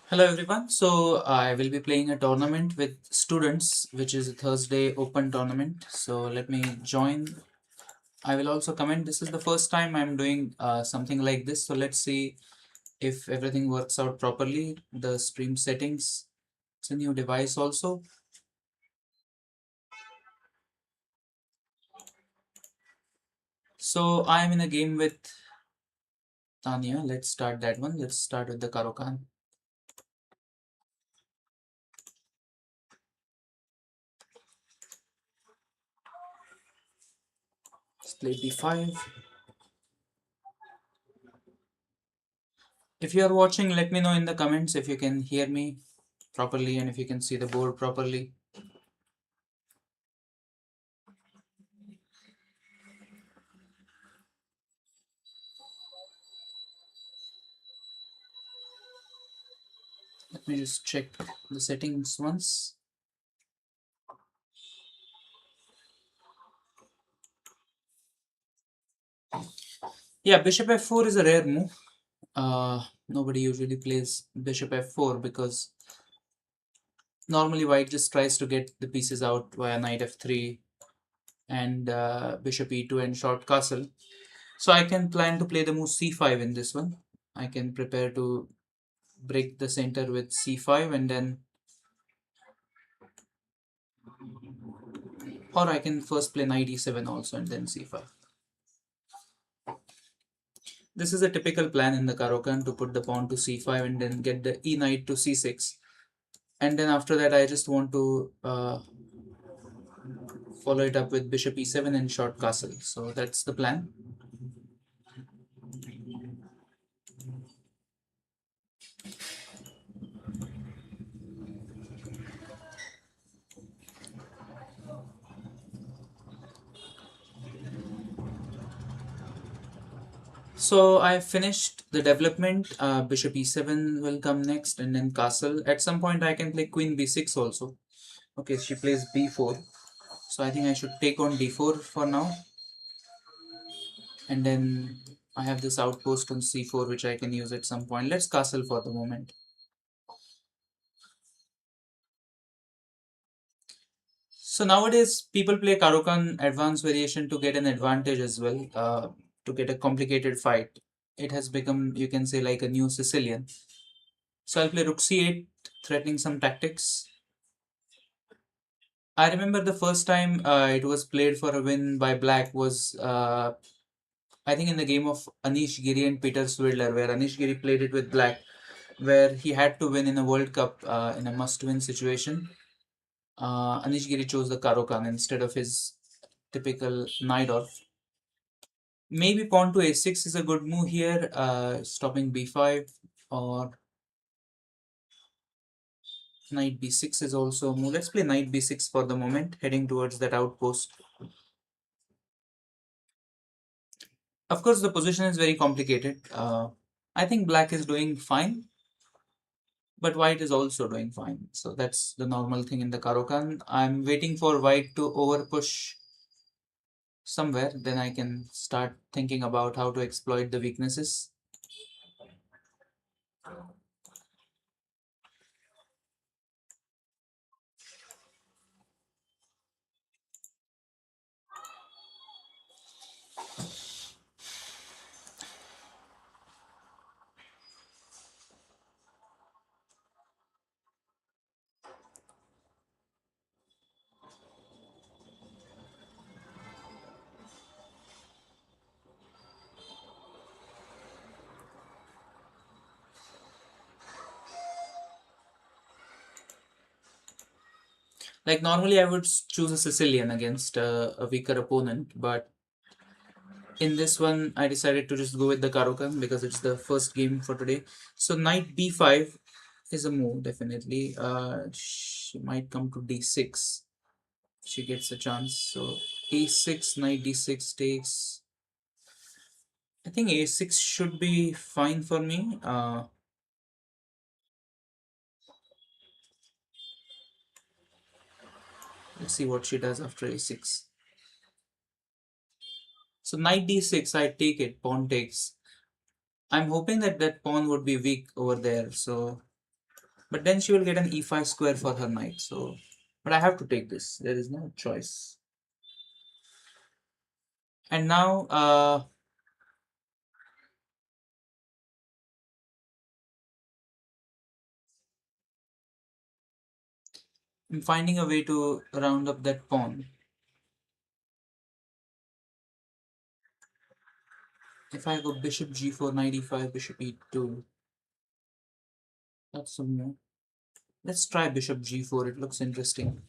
Hello everyone. So I will be playing a tournament with students, which is a Thursday open tournament. So let me join. I will also comment. This is the first time I'm doing something like this. So let's see if everything works out properly. The stream settings. It's a new device also. So I am in a game with Tanya. Let's start that one. Let's start with the Karokan. Let's play b5. If you are watching, let me know in the comments if you can hear me properly and if you can see the board properly. Let me just check the settings once. Yeah, bishop f4 is a rare move. Nobody usually plays bishop f4 because normally white just tries to get the pieces out via knight f3 and bishop e2 and short castle. So I can plan to play the move c5 in this one. I can prepare to break the center with c5 and then, or I can first play knight e7 also and then c5. This is a typical plan in the Karokan to put the pawn to c5 and then get the e knight to c6. And then after that, I just want to follow it up with bishop e7 and short castle. So that's the plan. So I finished the development. Bishop e7 will come next, and then castle. At some point, I can play queen b6 also. Okay, she plays b4. So I think I should take on d4 for now. And then I have this outpost on c4, which I can use at some point. Let's castle for the moment. So nowadays, people play Karokan advanced variation to get an advantage as well, to get a complicated fight. It has become, you can say, like a new Sicilian. So I'll play Rook c8, threatening some tactics. I remember the first time it was played for a win by Black was, I think, in the game of Anish Giri and Peter Swidler, where Anish Giri played it with Black, where he had to win in a World Cup in a must-win situation. Anish Giri chose the Karokan instead of his typical Najdorf. Maybe pawn to a6 is a good move here, stopping b5, or knight b6 is also a move. Let's play knight b6 for the moment, heading towards that outpost. Of course, the position is very complicated. I think black is doing fine, but white is also doing fine. So that's the normal thing in the Karokan. I'm waiting for white to overpush somewhere, then I can start thinking about how to exploit the weaknesses. Like normally I would choose a Sicilian against a weaker opponent, but in this one I decided to just go with the Karokan because it's the first game for today. So knight b5 is a move, definitely. She might come to d6. She gets a chance. So a6, knight d6 takes. I think a6 should be fine for me. Let's see what she does after a6. So knight d6, I take it, pawn takes. I'm hoping that that pawn would be weak over there. So But then she will get an e5 square for her knight. So, but I have to take this. There is no choice. And now, I'm finding a way to round up that pawn. If I go bishop g4, knight e5, bishop e2, that's some more. Let's try bishop g4. It looks interesting.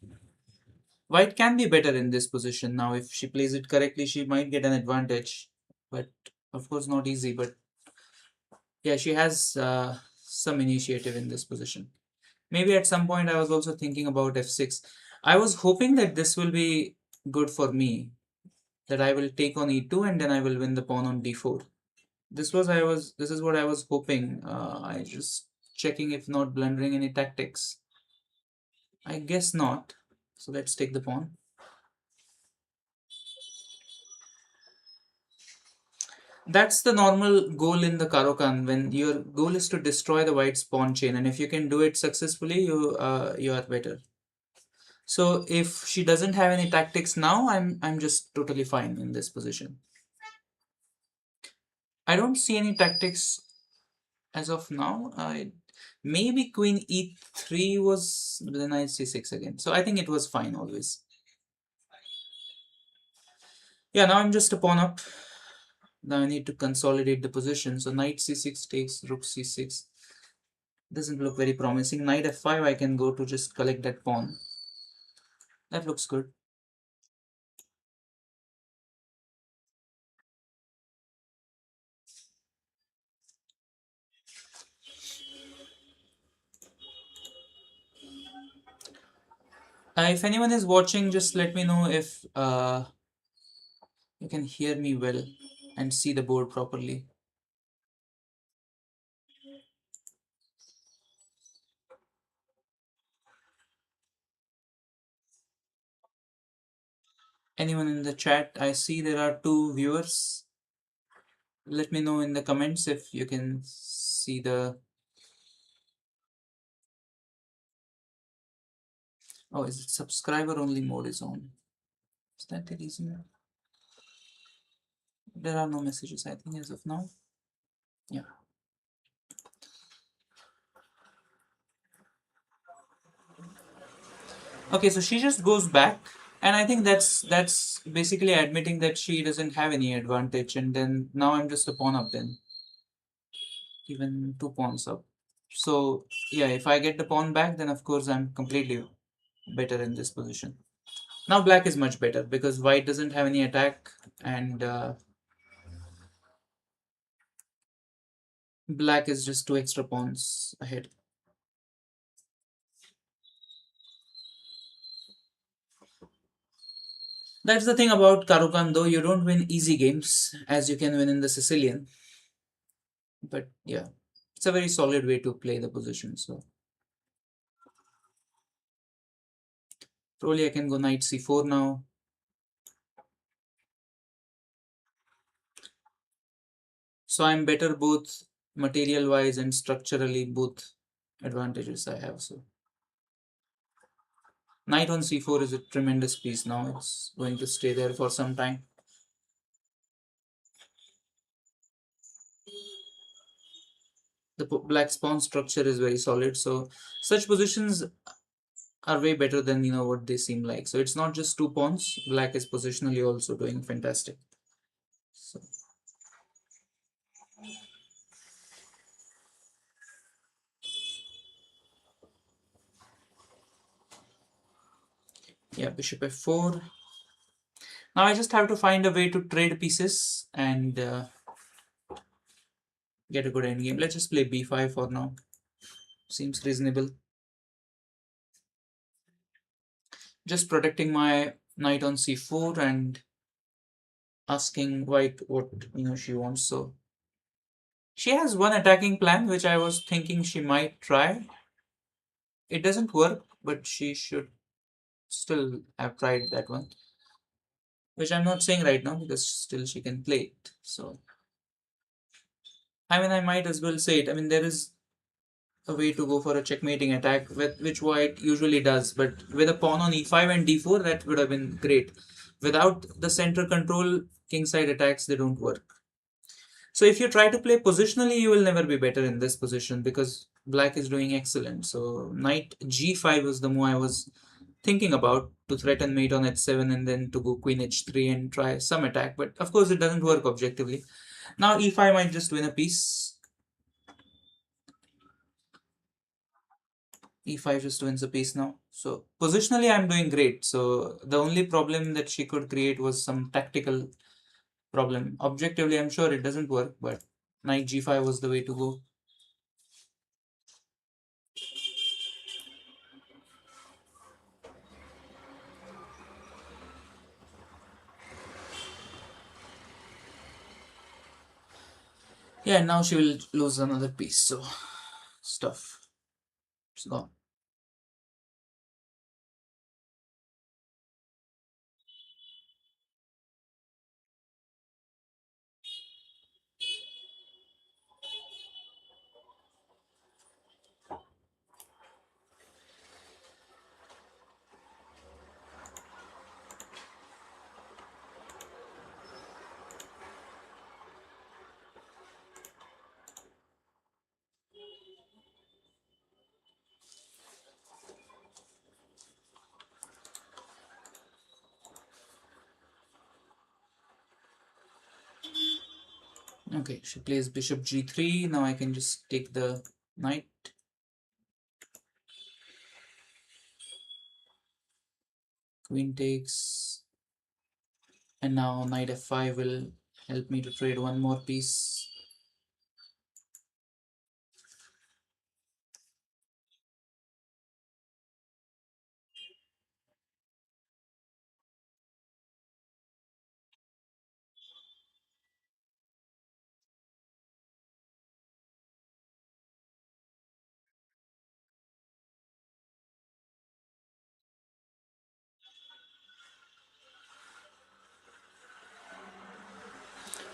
White can be better in this position now. If she plays it correctly, she might get an advantage. But of course, not easy. But yeah, she has some initiative in this position. Maybe at some point I was also thinking about f6. I was hoping that this will be good for me, that I will take on e2 and then I will win the pawn on d4. This is what I was hoping. I just checking if not blundering any tactics. I guess not. So let's take the pawn. That's the normal goal in the Caro-Kann, when your goal is to destroy the white's pawn chain, and if you can do it successfully, you are better. So if she doesn't have any tactics now, I'm just totally fine in this position. I don't see any tactics as of now. Maybe queen e3 was, then knight c6 again. So I think it was fine always. Yeah, now I'm just a pawn up. Now I need to consolidate the position. So knight c6 takes rook c6. Doesn't look very promising. Knight f5, I can go to just collect that pawn. That looks good. If anyone is watching, just let me know if you can hear me well and see the board properly. Anyone in the chat? I see there are 2 viewers. Let me know in the comments if you can see the... Oh, is it subscriber only mode is on? Is that the reason? There are no messages, I think, as of now. Yeah. Okay, so she just goes back, and I think that's basically admitting that she doesn't have any advantage, and then now I'm just a pawn up then. Even 2 pawns up. So yeah, if I get the pawn back, then of course I'm completely better in this position. Now black is much better because white doesn't have any attack, and black is just 2 extra pawns ahead. That's the thing about Caro-Kann, though. You don't win easy games as you can win in the Sicilian. But yeah, it's a very solid way to play the position. So probably I can go knight c4 now. So I'm better both material wise and structurally, both advantages I have. So knight on c4 is a tremendous piece now. It's going to stay there for some time. The black pawn structure is very solid. So such positions are way better than what they seem like. So it's not just 2 pawns. Black is positionally also doing fantastic. So yeah, bishop f4. Now I just have to find a way to trade pieces and get a good endgame. Let's just play b5 for now. Seems reasonable. Just protecting my knight on c4 and asking white what she wants. So she has one attacking plan which I was thinking she might try. It doesn't work, but she should still have tried that one, which I'm not saying right now because still she can play it. So I mean, I might as well say it. I mean, there is a way to go for a checkmating attack, which white usually does. But with a pawn on e5 and d4, that would have been great. Without the center control, kingside attacks, they don't work. So if you try to play positionally, you will never be better in this position because black is doing excellent. So knight g5 was the move I was thinking about, to threaten mate on h7 and then to go queen h3 and try some attack. But of course, it doesn't work objectively. Now e5 might just win a piece. E5 just wins a piece now. So positionally, I'm doing great. So the only problem that she could create was some tactical problem. Objectively, I'm sure it doesn't work, but knight g5 was the way to go. Yeah, now she will lose another piece. So stuff. It's gone. Okay, she plays bishop g3. Now I can just take the knight. Queen takes. And now knight f5 will help me to trade one more piece.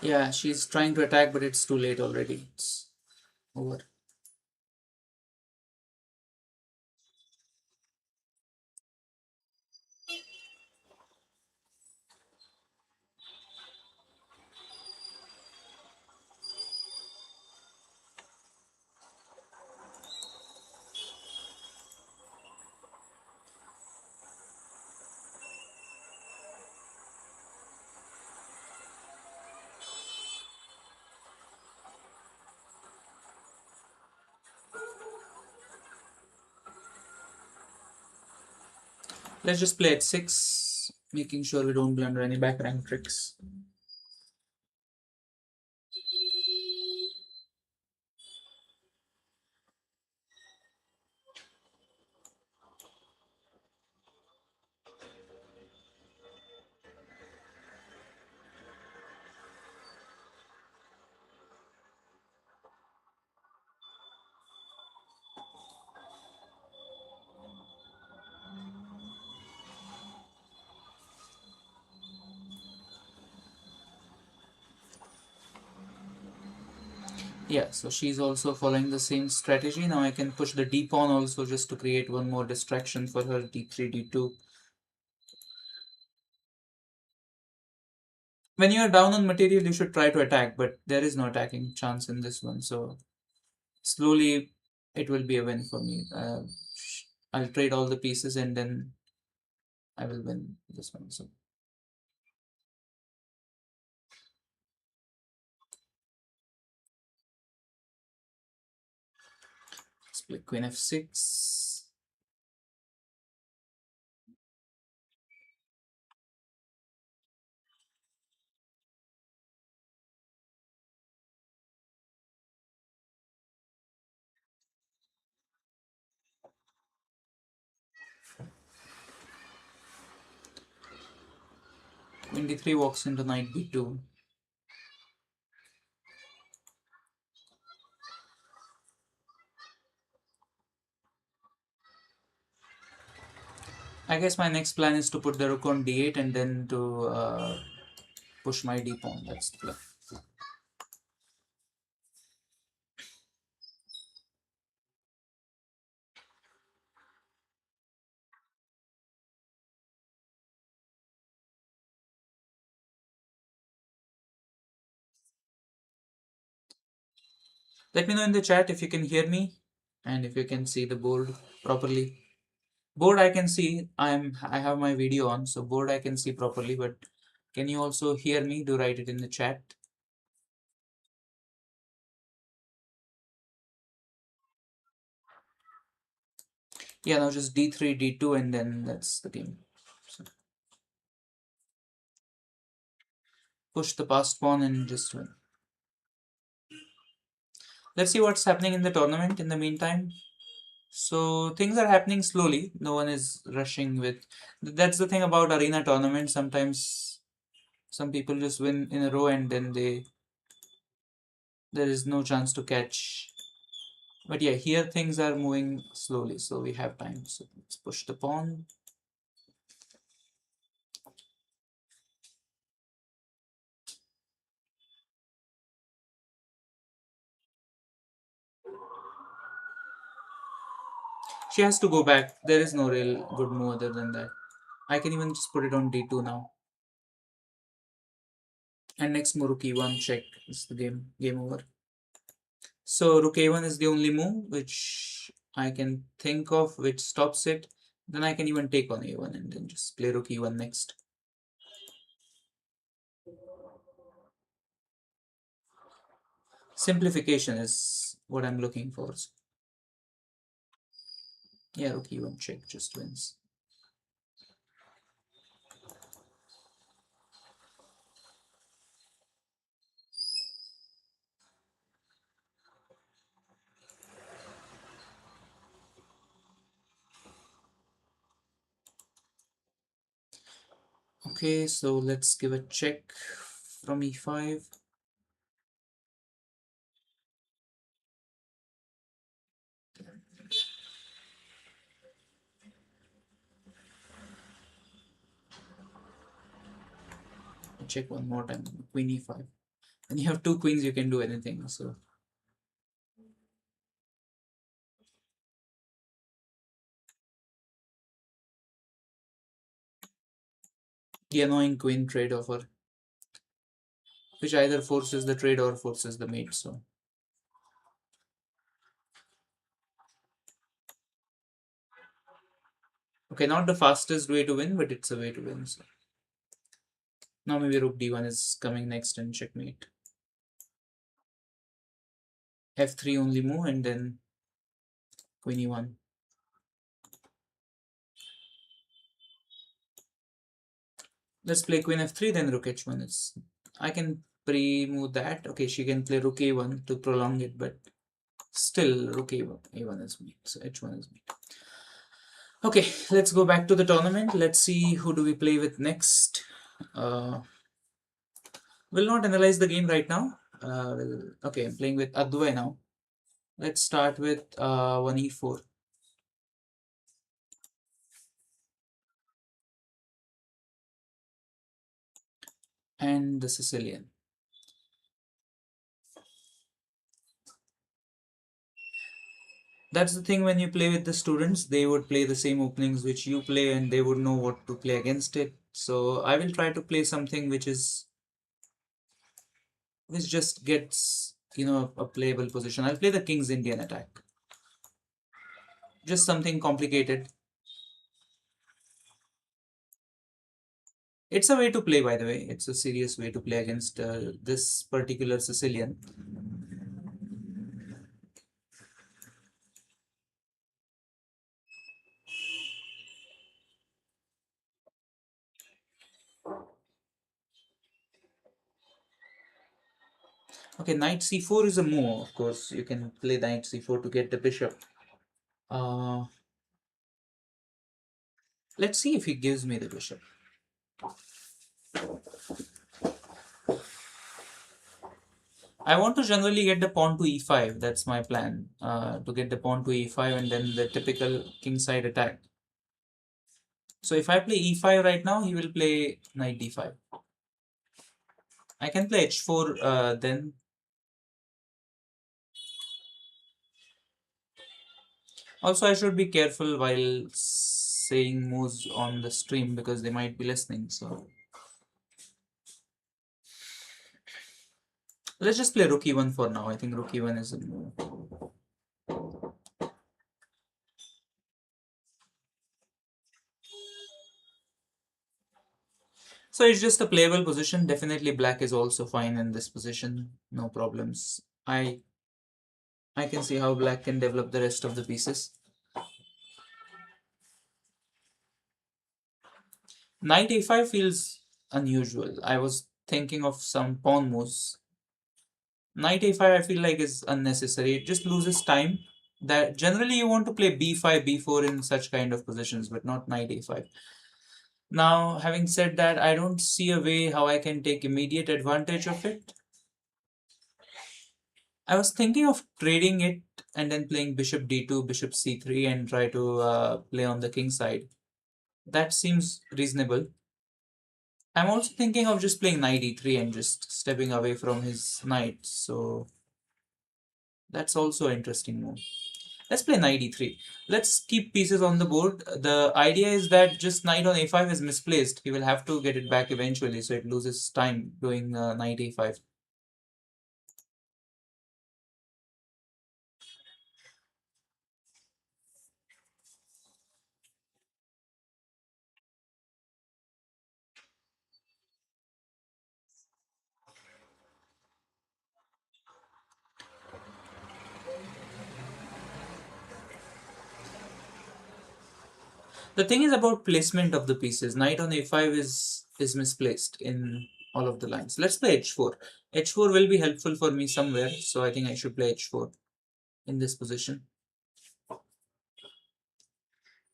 Yeah, she's trying to attack, but it's too late already. It's over. Let's just play at 6, making sure we don't blunder any back rank tricks. Yeah, so she's also following the same strategy. Now I can push the d pawn also just to create one more distraction for her d3, d2. When you are down on material, you should try to attack, but there is no attacking chance in this one. So slowly, it will be a win for me. I'll trade all the pieces and then I will win this one. So split queen f6. Queen d3 walks into knight b2. I guess my next plan is to put the rook on d8 and then to push my d pawn. That's the plan. Let me know in the chat if you can hear me and if you can see the board properly. Board I can see. I have my video on, so board I can see properly, but can you also hear me? Do write it in the chat. Yeah, now just d3, d2, and then that's the game. So push the passed pawn and just win. Let's see what's happening in the tournament in the meantime. So things are happening slowly. No one is rushing with. That's the thing about arena tournaments. Sometimes some people just win in a row and then there is no chance to catch. But yeah, here things are moving slowly, so we have time. So let's push the pawn. She has to go back. There is no real good move other than that. I can even just put it on d2 now. And next move rook e1 check is the game over. So rook a1 is the only move which I can think of which stops it. Then I can even take on a1 and then just play rook e1 next. Simplification is what I'm looking for. Yeah, rook e1 check just wins. Okay, so let's give a check from e5. Check one more time. Queen e5. When you have two queens, you can do anything. So the annoying queen trade offer, which either forces the trade or forces the mate. So okay, not the fastest way to win, but it's a way to win. So now maybe rook d1 is coming next and checkmate. F3 only move and then queen e1. Let's play queen f3, then rook h1 is. I can pre-move that. Okay, she can play rook a1 to prolong it, but still rook a1 is mate. So h1 is mate. Okay, let's go back to the tournament. Let's see who do we play with next. We'll not analyze the game right now. Okay, I'm playing with Advay now. Let's start with 1e4. And the Sicilian. That's the thing when you play with the students, they would play the same openings which you play and they would know what to play against it. So I will try to play something which just gets a playable position. I'll play the King's Indian attack. Just something complicated. It's a way to play, by the way. It's a serious way to play against this particular Sicilian. Okay, knight c4 is a move. Of course, you can play knight c4 to get the bishop. Uh, let's see if he gives me the bishop. I want to generally get the pawn to e5. That's my plan. To get the pawn to e5 and then the typical kingside attack. So if I play e5 right now, he will play knight d5. I can play h4 then. Also, I should be careful while saying moves on the stream because they might be listening. So Let's just play rook e1 for now. I think rook e1 is a move. So it's just a playable position. Definitely black is also fine in this position. No problems. I can see how black can develop the rest of the pieces. Knight a5 feels unusual. I was thinking of some pawn moves. Knight a5 I feel like is unnecessary. It just loses time. That generally you want to play b5, b4 in such kind of positions, but not knight a5. Now, having said that, I don't see a way how I can take immediate advantage of it. I was thinking of trading it and then playing bishop d2, bishop c3 and try to play on the king side. That seems reasonable. I'm also thinking of just playing knight e3 and just stepping away from his knight. So that's also an interesting move. Let's play knight e3. Let's keep pieces on the board. The idea is that just knight on a5 is misplaced. He will have to get it back eventually, so it loses time doing knight a5. The thing is about placement of the pieces. Knight on a5 is misplaced in all of the lines. Let's play h4. h4 will be helpful for me somewhere, so I think I should play h4 in this position.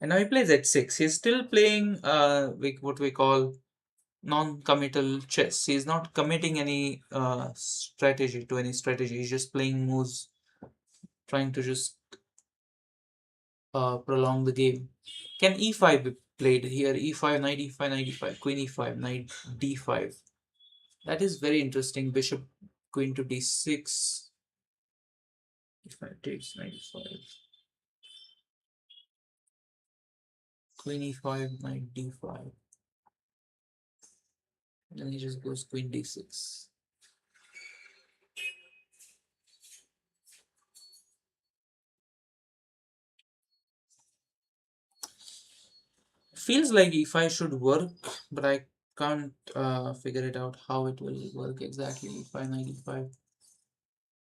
And now he plays h6. He's still playing what we call non-committal chess. He's not committing any strategy to any strategy. He's just playing moves, trying to just prolong the game. Can e5 be played here? e5, knight e5, knight e5, queen e5, knight d5. That is very interesting. Bishop, queen to d6. e5 takes knight e5. Queen e5, knight d5. Then he just goes queen d6. Feels like e5 should work, but I can't figure it out how it will work exactly. e5, knight e5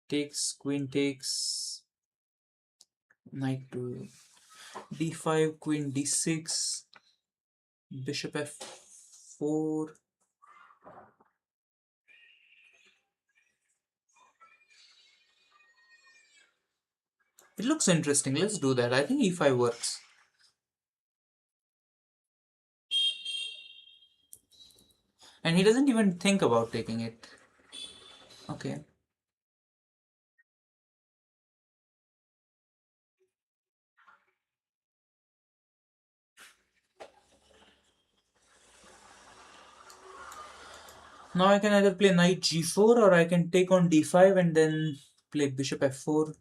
takes, queen takes, knight to d5, queen d6, bishop f4. It looks interesting. Let's do that. I think e5 works. And he doesn't even think about taking it. Okay. Now I can either play knight g4 or I can take on d5 and then play bishop f4.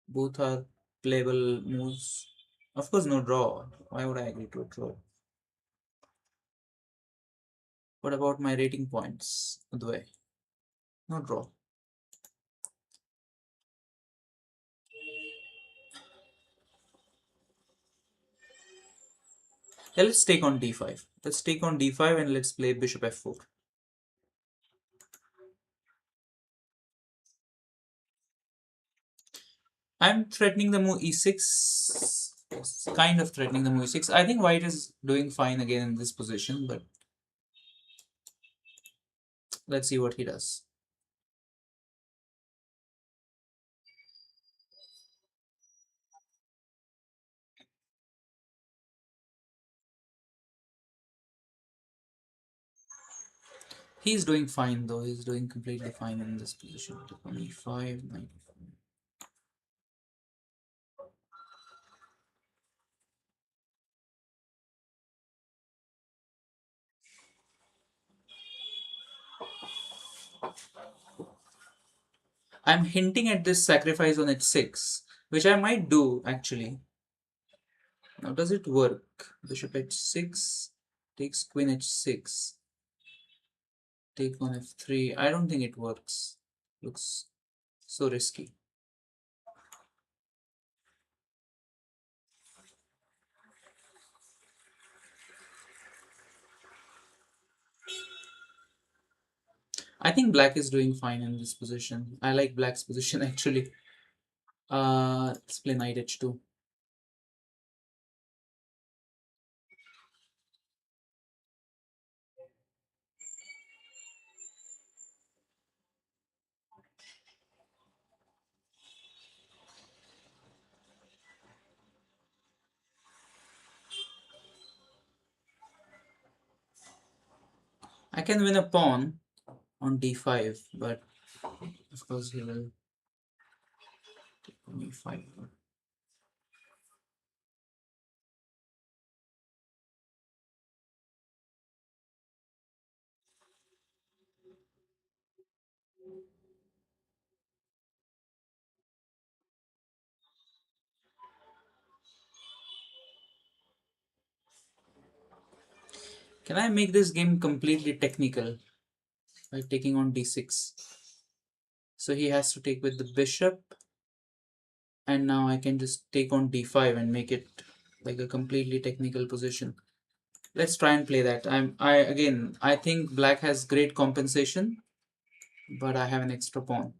Both are playable moves. Of course, no draw. Why would I agree to a draw? What about my rating points? Udvay? No draw. Yeah, let's take on d5. Let's take on d5 and let's play bishop f4. I'm threatening the move e6. Yes, kind of threatening the move e6. I think white is doing fine again in this position, but let's see what he does. He's doing fine though. He's doing completely fine in this position. e5, knight e5. I'm hinting at this sacrifice on h6, which I might do actually. Now, does it work? Bishop h6 takes queen h6. Take on f3. I don't think it works. Looks so risky. I think black is doing fine in this position. I like black's position actually. Let's play knight h2. I can win a pawn on d5, but of course he will take on e5. Can I make this game completely technical by taking on d6? So he has to take with the bishop, and now I can just take on d5 and make it like a completely technical position. Let's try and play that. I think black has great compensation, but I have an extra pawn.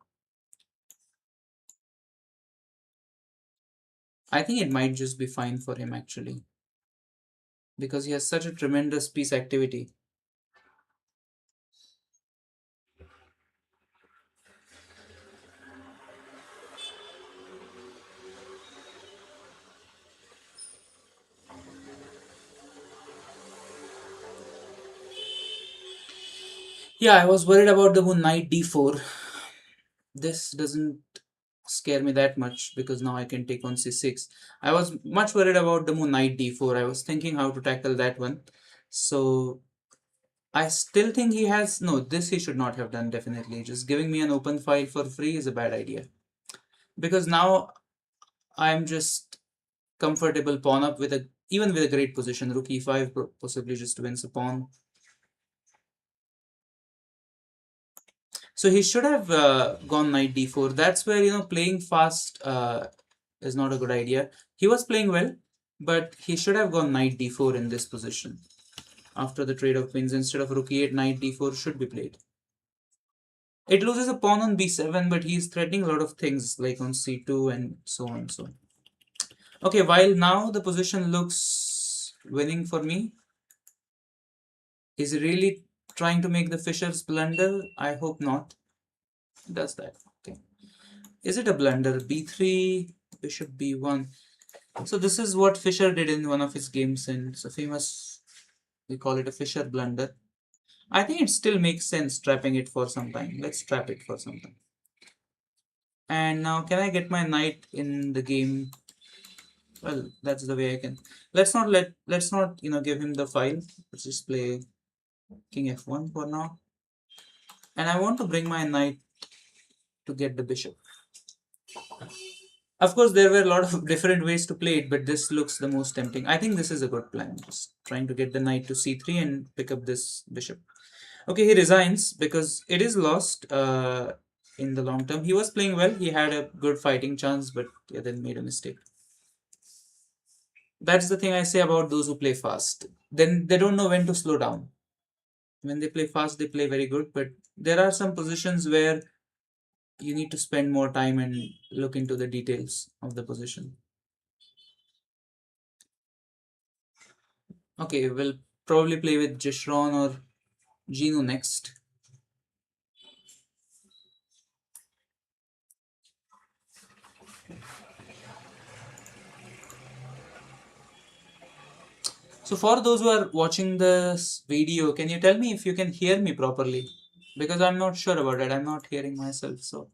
I think it might just be fine for him actually, because he has such a tremendous piece activity. Yeah, I was worried about the move knight d4. This doesn't scare me that much because now I can take on c6. I was much worried about the move knight d4. I was thinking how to tackle that one. So I still think he has no, this he should not have done definitely. Just giving me an open file for free is a bad idea. Because now I'm just comfortable pawn up with a even with a great position, rook e5 possibly just wins a pawn. So he should have gone knight d4. That's where playing fast is not a good idea. He was playing well, but he should have gone knight d4 in this position. After the trade of queens, instead of rook e8, knight d4 should be played. It loses a pawn on b7, but he's threatening a lot of things like on c2 and so on. So okay, while now the position looks winning for me, is he really trying to make the Fischer's blunder? I hope not. Does that? Okay. Is it a blunder? b3, bishop b1. So this is what Fischer did in one of his games, and it's a famous, we call it a Fischer blunder. I think it still makes sense trapping it for some time. Let's trap it for some time. And now can I get my knight in the game? Well, that's the way I can. Let's not give him the file. Let's just play king f1 for now. And I want to bring my knight to get the bishop. Of course, there were a lot of different ways to play it, but this looks the most tempting. I think this is a good plan. Just trying to get the knight to c3 and pick up this bishop. Okay, he resigns because it is lost in the long term. He was playing well. He had a good fighting chance, but yeah, then made a mistake. That's the thing I say about those who play fast. Then they don't know when to slow down. When they play fast, they play very good, but there are some positions where you need to spend more time and look into the details of the position. Okay, we'll probably play with Jishron or Gino next. So for those who are watching this video, can you tell me if you can hear me properly? Because I'm not sure about it. I'm not hearing myself. So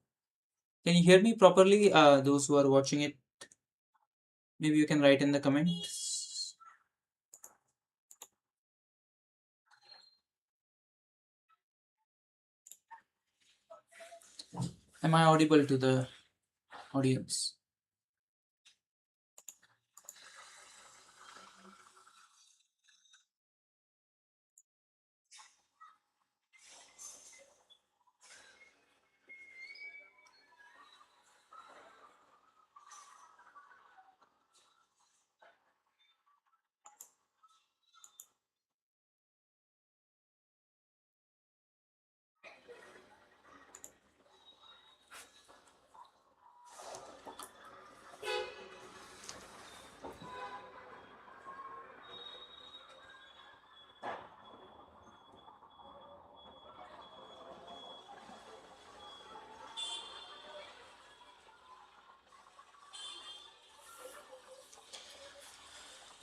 can you hear me properly? Those who are watching it, maybe you can write in the comments. Am I audible to the audience?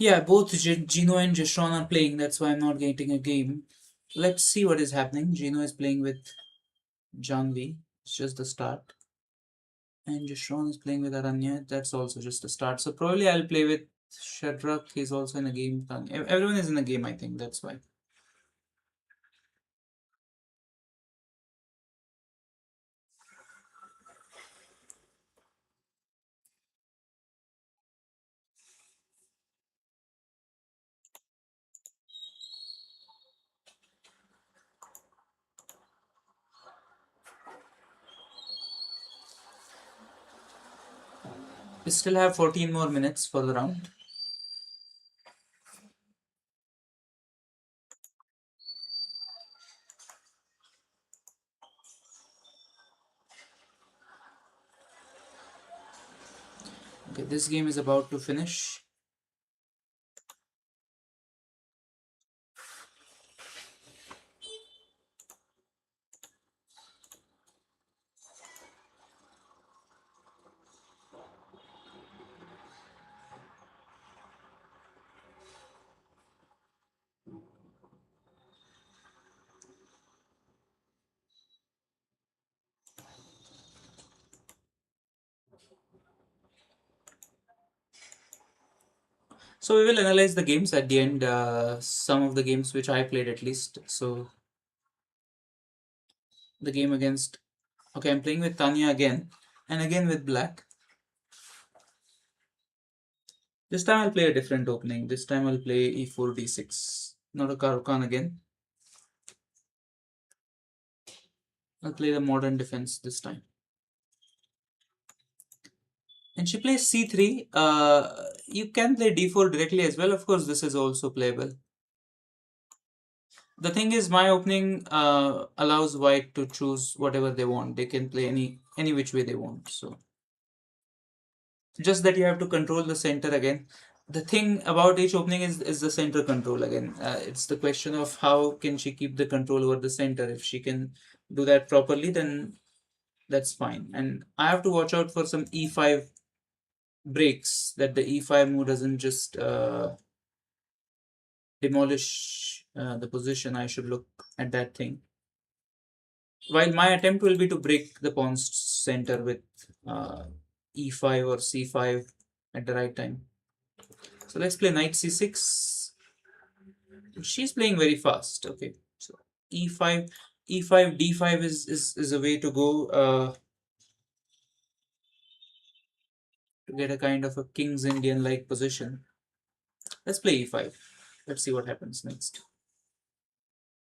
Yeah, both Gino and Jeshron are playing. That's why I'm not getting a game. Let's see what is happening. Gino is playing with Janvi. It's just the start. And Jeshron is playing with Aranya. That's also just a start. So probably I'll play with Shadrach. He's also in a game. Everyone is in a game, I think. That's why. We still have 14 more minutes for the round. Okay, this game is about to finish. So we will analyze the games at the end. Some of the games which I played at least. So the game against. Okay, I'm playing with Tanya again, and again with Black. This time I'll play a different opening. This time I'll play e4 d6. Not a Karukan again. I'll play the modern defense this time. And she plays c3. You can play d4 directly as well. Of course, this is also playable. The thing is, my opening allows white to choose whatever they want. They can play any which way they want. So just that you have to control the center again. The thing about each opening is the center control again. It's the question of how can she keep the control over the center. If she can do that properly, then that's fine. And I have to watch out for some e5 breaks, that the e5 move doesn't just demolish the position. I should look at that thing. While my attempt will be to break the pawn's center with uh, e5 or c5 at the right time. So let's play knight c6. She's playing very fast. Okay, so e5, e5, d5 is a way to go to get a kind of a king's Indian like position. Let's play e5. Let's see what happens next.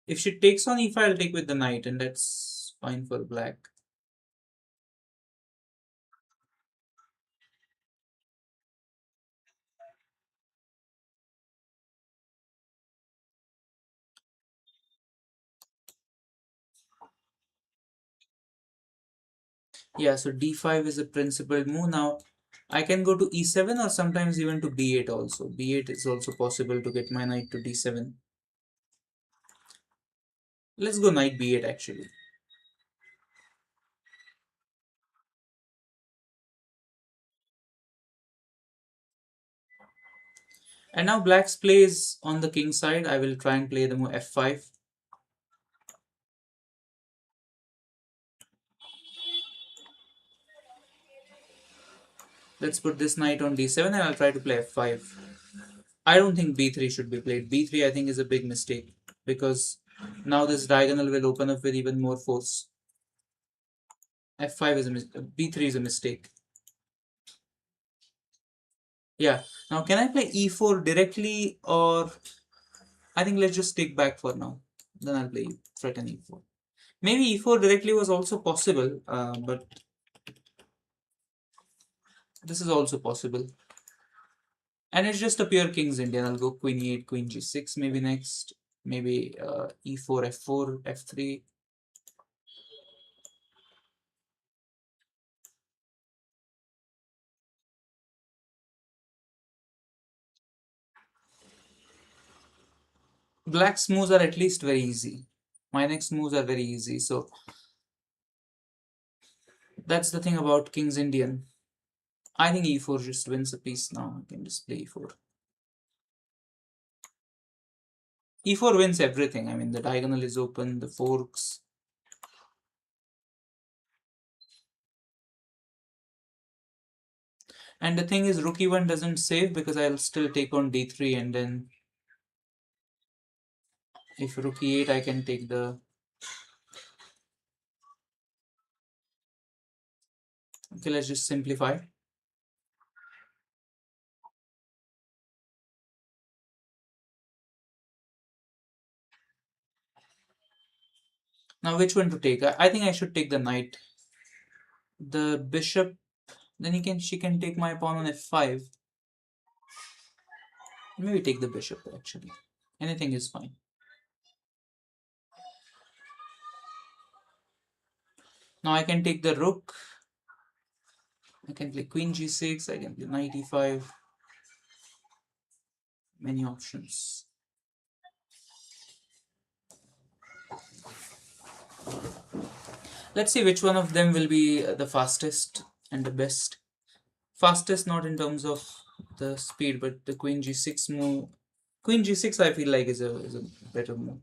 If she takes on e5, I'll take with the knight, and that's fine for black. Yeah, so d5 is a principal move. Now I can go to e7 or sometimes even to b8 also. b8 is also possible to get my knight to d7. Let's go knight b8 actually. And now black's plays on the king side. I will try and play the move f5. Let's put this knight on d7 and I'll try to play f5. I don't think b3 should be played. b3 I think is a big mistake because now this diagonal will open up with even more force. f5 is a b3 is a mistake. Yeah. Now can I play e4 directly, or I think let's just take back for now. Then I'll play threaten e4. Maybe e4 directly was also possible, but this is also possible. And it's just a pure King's Indian. I'll go queen e8, queen g6 maybe next. Maybe e4, f4, f3. Black's moves are at least very easy. My next moves are very easy. So that's the thing about King's Indian. I think e4 just wins a piece now. I can just play e4. E4 wins everything. I mean, the diagonal is open, the forks. And the thing is, rook e1 doesn't save because I'll still take on d3, and then if rook e8, I can take the... Okay, let's just simplify. Now, which one to take? I think I should take the knight. The bishop, then she can take my pawn on f5. Maybe take the bishop, actually. Anything is fine. Now I can take the rook. I can play queen g6. I can play knight e5. Many options. Let's see which one of them will be the fastest and the best. Fastest not in terms of the speed, but the queen g6 move. Queen g6 I feel like is a better move.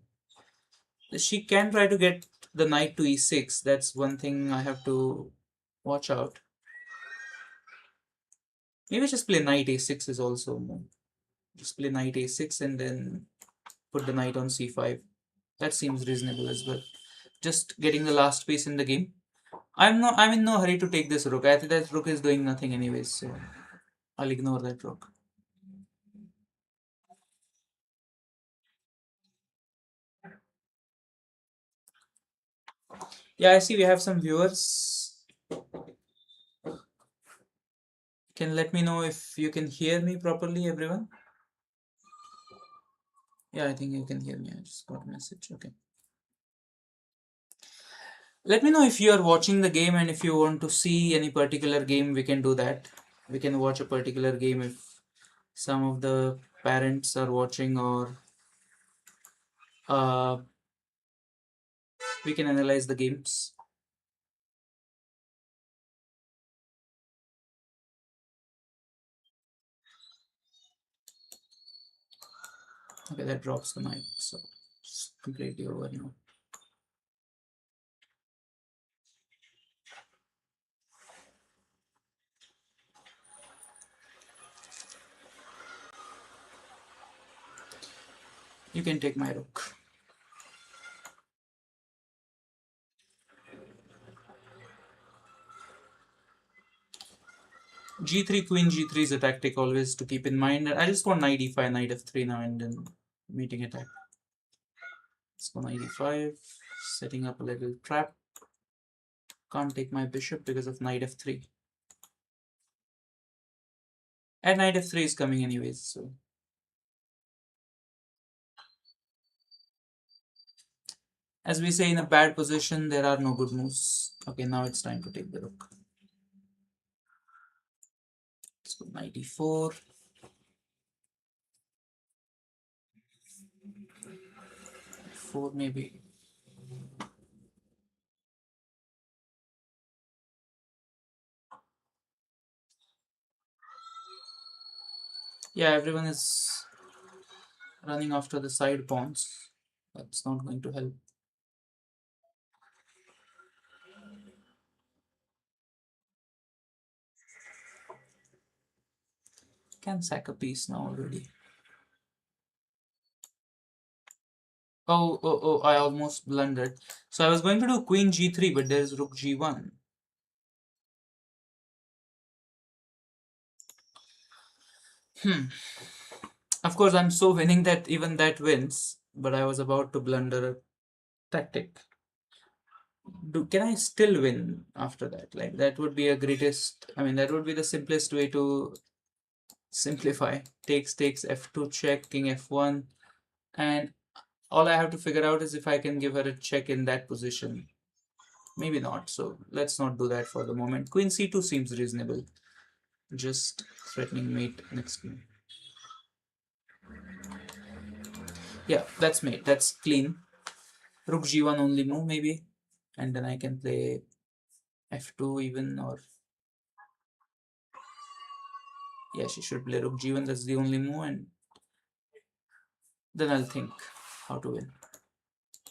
She can try to get the knight to e6. That's one thing I have to watch out. Maybe just play knight a6 is also a move. Just play knight a6 and then put the knight on c5. That seems reasonable as well. Just getting the last piece in the game. I'm in no hurry to take this rook. I think that rook is doing nothing anyways, so I'll ignore that rook. Yeah, I see we have some viewers. Can let me know if you can hear me properly, everyone. Yeah, I think you can hear me. I just got a message. Okay. Let me know if you are watching the game, and if you want to see any particular game, we can do that. We can watch a particular game if some of the parents are watching, or uh, we can analyze the games. Okay, that drops the knight, so it's completely over now. You can take my rook. G3, queen G3 is a tactic always to keep in mind. I just want knight E5, knight F3 now, and then meeting attack. Let's go knight E5, setting up a little trap. Can't take my bishop because of knight F3. And knight F3 is coming anyways, so. As we say, in a bad position, there are no good moves. Okay, now it's time to take the rook. Let's go knight E4. 4 maybe. Yeah, everyone is running after the side pawns. That's not going to help. Can sack a piece now already. Oh, I almost blundered. So I was going to do queen g3, but there's rook g1. Of course, I'm so winning that even that wins, but I was about to blunder a tactic. Can I still win after that? Like, that would be a greatest, I mean, that would be the simplest way to simplify. Takes, f2 check, king f1, and all I have to figure out is if I can give her a check in that position. Maybe not, so let's not do that for the moment. Queen c2 seems reasonable. Just threatening mate next game. Yeah, that's mate. That's clean. Rook g1 only move maybe, and then I can play f2 even, or yeah, she should play rook g1. That's the only move, and then I'll think. how to win.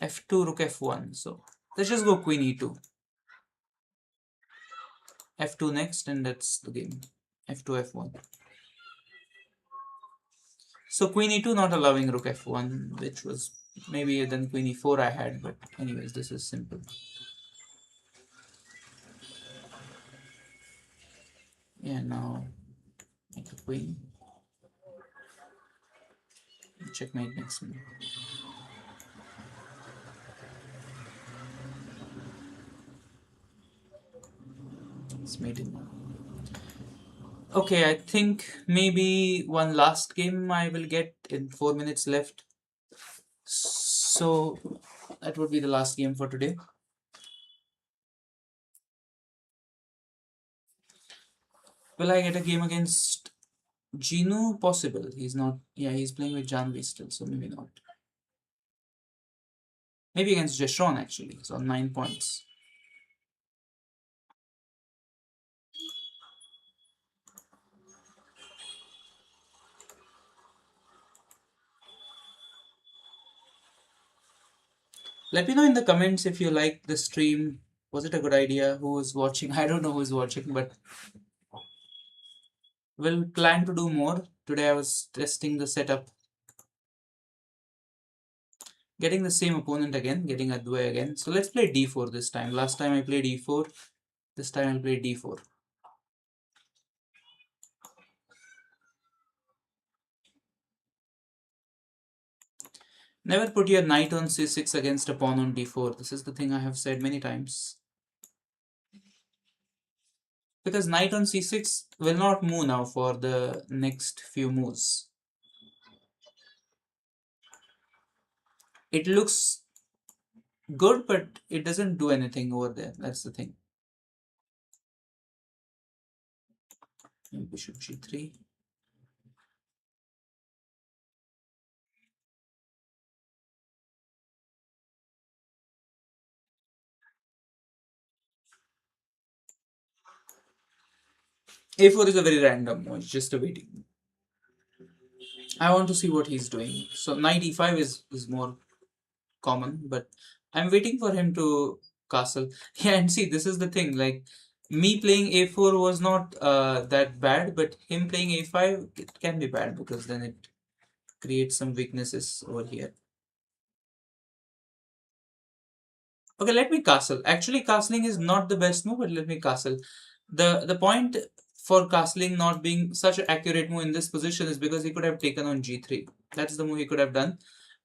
F2, rook F1. So let's just go queen E2. F2 next, and that's the game. F2, F1. So queen E2 not allowing rook F1, which was maybe then queen E4 I had, but anyways, this is simple. Yeah, now make a queen. Checkmate next move. It's mating. Okay, I think maybe one last game I will get in 4 minutes left. So that would be the last game for today. Will I get a game against Ginu? Possible. He's not. Yeah, he's playing with Janvi still, so maybe not. Maybe against Jeshron actually. So 9 points. Let me know in the comments if you liked the stream. Was it a good idea? Who was watching? I don't know who's watching, but we'll plan to do more. Today I was testing the setup. Getting the same opponent again, getting Adway again. So let's play d4 this time. Last time I played e4. This time I'll play d4. Never put your knight on c6 against a pawn on d4. This is the thing I have said many times. Because knight on c6 will not move now for the next few moves. It looks good, but it doesn't do anything over there. That's the thing. Bishop g3. a4 is a very random move. It's just a waiting. I want to see what he's doing. So knight e5 is more common, but I'm waiting for him to castle. Yeah, and see, this is the thing. Like me playing a4 was not that bad, but him playing a5 it can be bad because then it creates some weaknesses over here. Okay, let me castle. Actually, castling is not the best move, but let me castle. The point for castling not being such an accurate move in this position is because he could have taken on g3. That's the move he could have done,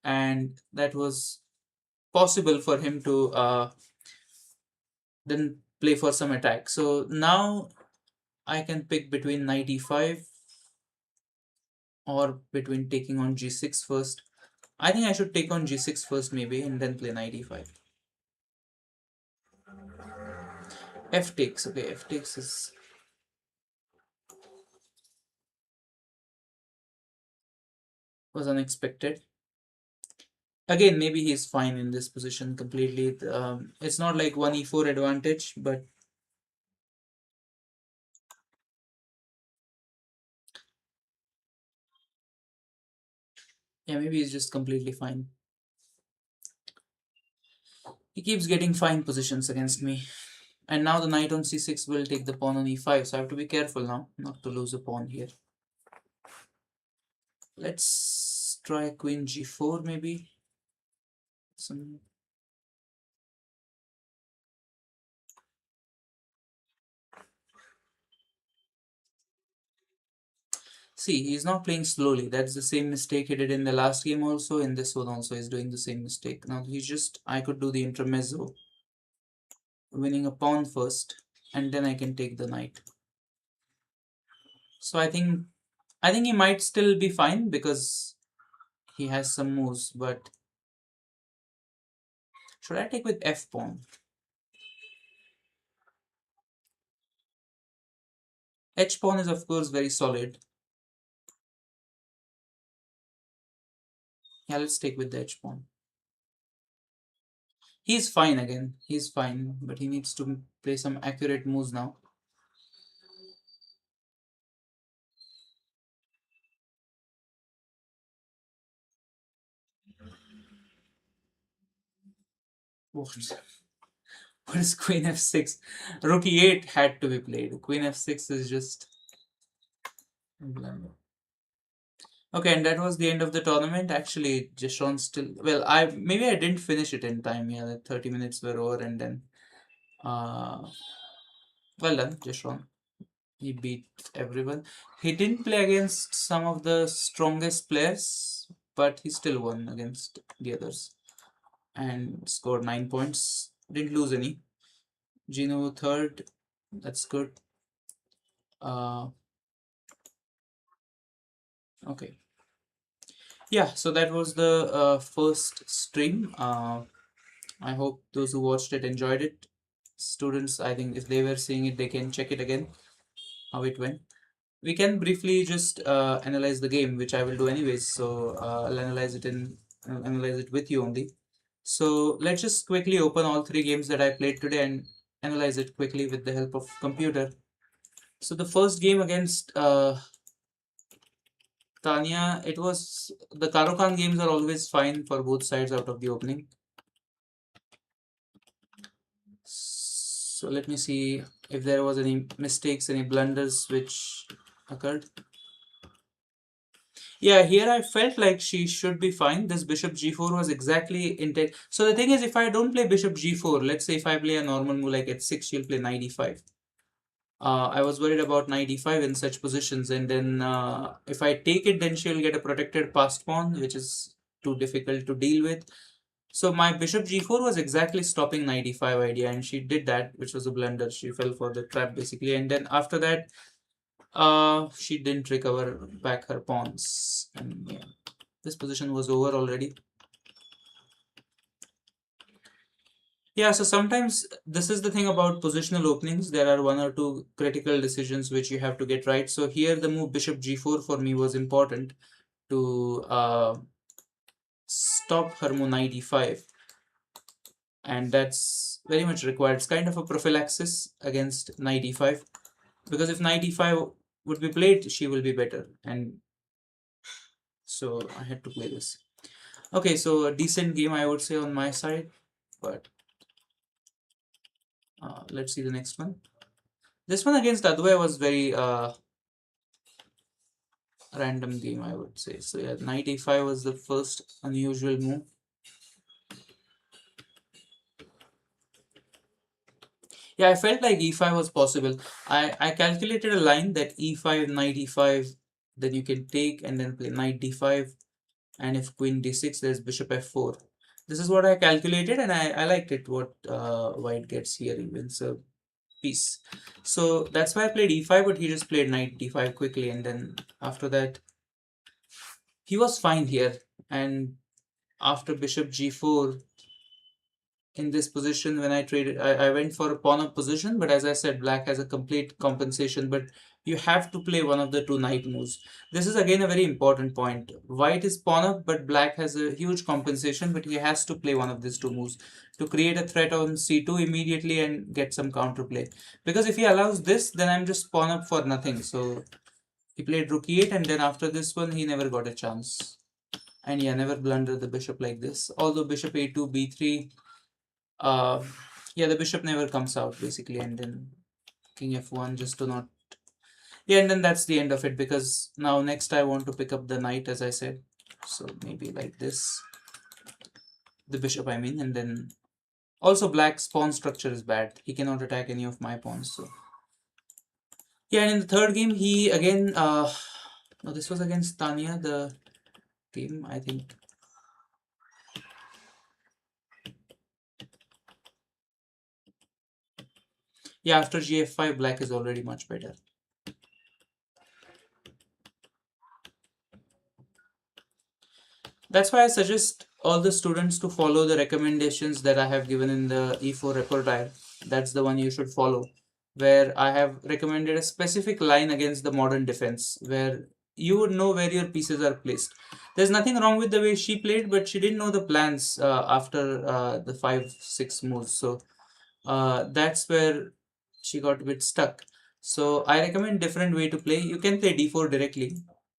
and that was possible for him to then play for some attack. So now I can pick between knight e5 or between taking on g6 first. I think I should take on g6 first maybe and then play knight e5. F takes. Okay, F takes is was unexpected. Again, maybe he's fine in this position completely. It's not like 1 e4 advantage, but yeah, maybe he's just completely fine. He keeps getting fine positions against me. And now the knight on c6 will take the pawn on e5, so I have to be careful now not to lose a pawn here. Let's try queen g4 maybe. Some See, he's not playing slowly. That's the same mistake he did in the last game also. In this one also, he's doing the same mistake. Now he's just, I could do the intermezzo, winning a pawn first, and then I can take the knight. So I think he might still be fine because he has some moves, but should I take with f pawn? H pawn is of course very solid. Yeah, let's take with the h pawn. He's fine again. He's fine, but he needs to play some accurate moves now. What? What is queen f6? Rook e8 had to be played. Queen f6 is just blunder. Okay, and that was the end of the tournament. Actually, Jeshon still, well, I didn't finish it in time. Yeah, the 30 minutes were over, and then uh well done, Jeshon. He beat everyone. He didn't play against some of the strongest players, but he still won against the others and scored 9 points. Didn't lose any. Gino third. That's good. Uh, okay. Yeah, so that was the first stream. I hope those who watched it enjoyed it. Students, I think if they were seeing it, they can check it again, how it went. We can briefly just analyze the game, which I will do anyways. So I'll analyze it with you only. So let's just quickly open all three games that I played today and analyze it quickly with the help of computer. So the first game against Tanya, it was the Karokan games are always fine for both sides out of the opening. So let me see if there was any mistakes, any blunders which occurred. Yeah, here I felt like she should be fine. This bishop g4 was exactly intent. So the thing is, if I don't play bishop g4, let's say if I play a normal move like h6, she'll play knight e5. I was worried about knight e5 in such positions, and then if I take it, then she'll get a protected passed pawn, which is too difficult to deal with. So my bishop g4 was exactly stopping knight e5 idea, and she did that, which was a blunder. She fell for the trap basically, and then after that, she didn't recover back her pawns, and yeah, this position was over already. Yeah, so sometimes this is the thing about positional openings. There are one or two critical decisions which you have to get right. So here the move bishop g4 for me was important to stop her move knight e5, and that's very much required. It's kind of a prophylaxis against knight e5, because if knight e5 would be played, she will be better, and so I had to play this. Okay, so a decent game I would say on my side, but let's see the next one. This one against Adway was very random game, I would say. So yeah, knight a5 was the first unusual move. Yeah, I felt like e5 was possible. I calculated a line that e5, knight e5, then you can take and then play knight d5, and if queen d6, there's bishop f4. This is what I calculated, and I liked it, what white gets here even. So piece. So that's why I played e5, but he just played knight d5 quickly, and then after that, he was fine here. And after bishop g4, in this position, when I traded, I went for a pawn up position, but as I said, black has a complete compensation, but you have to play one of the two knight moves. This is again a very important point. White is pawn up, but black has a huge compensation, but he has to play one of these two moves to create a threat on c2 immediately and get some counterplay. Because if he allows this, then I'm just pawn up for nothing. So he played rook e8, and then after this one, he never got a chance. And yeah, never blunder the bishop like this. Although bishop a2, b3, uh, yeah, the bishop never comes out basically, and then king f1 just to not. Yeah, and then that's the end of it, because now next I want to pick up the knight, as I said. So maybe like this, the bishop I mean, and then also black's pawn structure is bad. He cannot attack any of my pawns. So yeah, and in the third game he again no, this was against Tanya, the game, I think. Yeah, after gf5, black is already much better. That's why I suggest all the students to follow the recommendations that I have given in the E4 repertoire. That's the one you should follow, where I have recommended a specific line against the modern defense, where you would know where your pieces are placed. There's nothing wrong with the way she played, but she didn't know the plans after the 5-6 moves. So that's where she got a bit stuck. So I recommend different way to play. You can play d4 directly,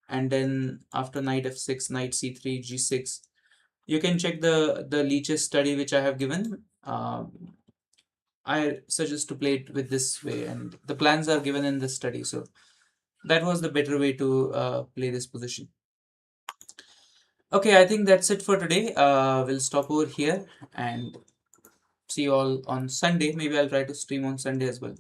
and then after knight f6, knight c3, g6. You can check the Leach's study which I have given. Um, I suggest to play it with this way, and the plans are given in this study. So that was the better way to play this position. Okay, I think that's it for today. We'll stop over here and see you all on Sunday. Maybe I'll try to stream on Sunday as well.